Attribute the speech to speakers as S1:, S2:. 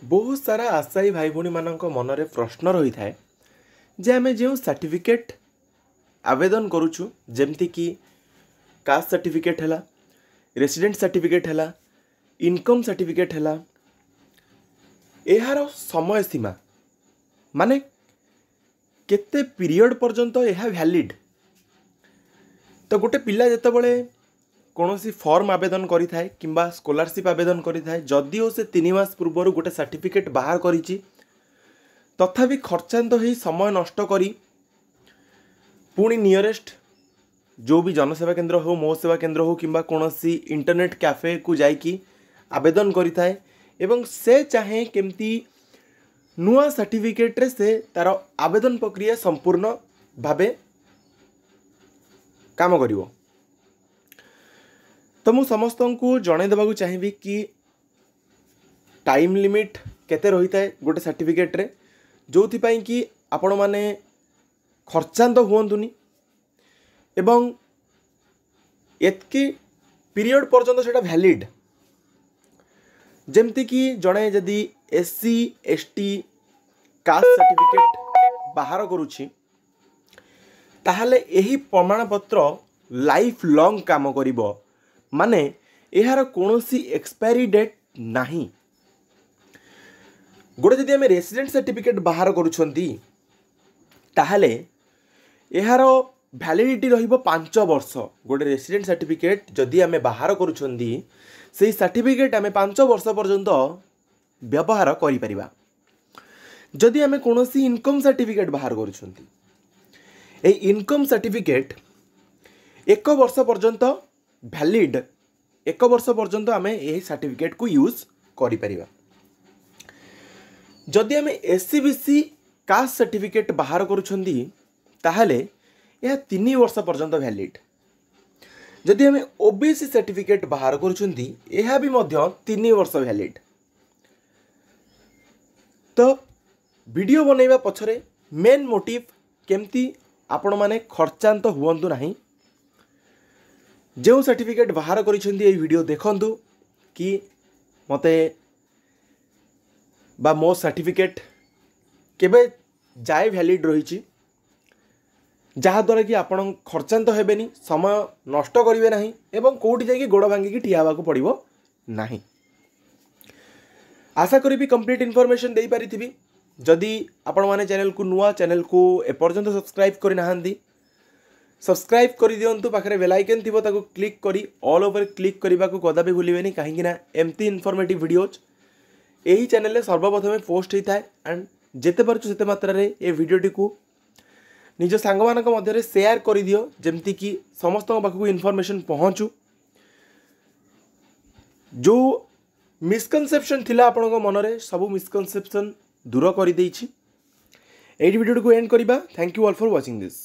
S1: बहुत सारा आशायी भाई भौणी मानक मनरे प्रश्न रही थाए जे आमे जो सर्टिफिकेट आवेदन करुचु जेमती कि कास्ट सर्टिफिकेट है, रेसिडेंट सर्टिफिकेट है, इनकम सर्टिफिकेट है, यार समय सीमा माने केते पीरियड पर्यंत यह वैलिड। तो गोटे पिला जितेबाला कौन फॉर्म आवेदन करि थाए किंबा स्कॉलरशिप आवेदन करि थाए जदिओ से 3 मास पूर्व गोटे सर्टिफिकेट बाहर करिछि तथापि खर्चांत हो समय नष्ट करी पुणी नियरेस्ट जो भी जनसेवा केंद्र हो, मो सेवा केंद्र हो किंबा कौन इंटरनेट कैफे को जाइकी आवेदन करि थाए एवं से चाहे केमती नुआ सर्टिफिकेट रे से तार आवेदन प्रक्रिया संपूर्ण भावे काम करिवो। तो मु समस्त को जन देवाक चाहिए कि टाइम लिमिट केते रही थाए गोटे सर्टिफिकेट रे जो कि आपण माने खर्चांत हुअंतुनी एवं एतकी पीरियड पर्यंत सेटा वैलिड। जेमती कि जड़े जदि एससी एसटी कास्ट सर्टिफिकेट बाहर करुछि ताहले एही प्रमाण पत्र लाइफ लॉन्ग काम करिवो माने यार कौनसी एक्सपायरी डेट नहीं। गोटे जदि आम रेसिडेंट सर्टिफिकेट बाहर करुछंती ताहले यार वैलिडिटी रहिबो 5 वर्ष। गोटे रेसिडेंट सर्टिफिकेट जदि आम बाहर करुछंती से सर्टिफिकेट आम 5 वर्ष पर्यंत व्यवहार करि परिबा। जदि आम कौनसी इनकम सर्टिफिकेट बाहर करुछंती ए इनकम सर्टिफिकेट 1 वर्ष पर्यंत वैलिड, 1 वर्ष पर्यंत आम यही सर्टिफिकेट को यूज करि परिबा। जदि आम एससीबीसी कास्ट सर्टिफिकेट बाहर करुछंती ताहले यह 3 वर्ष पर्यंत वैलिड। जदि आम ओबीसी सर्टिफिकेट बाहर करुछंती यह भी मध्य 3 वर्ष वैलिड। तो वीडियो बनैबा पछरे मेन मोटिव केमती आपण माने खर्चांत हुअंतु नाही। जो सर्टिफिकेट बाहर करिसेंती ए वीडियो देखंतु कि मते बा मो सर्टिफिकेट केबे जाए वैलिड रही जहाद्वारा कि आपण खर्चांत हेबेनी, समय नष्ट करिवे नाही एवं कोठी जाई गोड़ भांगी ठिया हेबाकू पड़िबो नाही। आशा करी कंप्लीट इन्फॉर्मेशन दे पारिथिबी। जदि आपण माने चैनल को नुआ चैनल को एपर्यंत सब्सक्राइब करि नाहंदी सब्सक्राइब कर दिंतु। पाखे बेल आइकन थी ताको क्लिक करी ऑल ओवर क्लिक करने को कदापि भूलें कहीं एमती इनफॉर्मेटिव वीडियोज यही चैनल में सर्वप्रथम पोस्ट होता है। एंड जिते पार्छु सेते मात्रा रे ए वीडियोटी को निज सांग मानक मध्य शेयर कर दियो जमती कि समस्त पाखक इनफॉर्मेशन पहुँचू। जो मिसकनसेप्शन थिला आपनक मनरे सब मिसकनसेप्शन दूर कर देछि। एही वीडियो को एंड करिबा। Thank you all for watching this.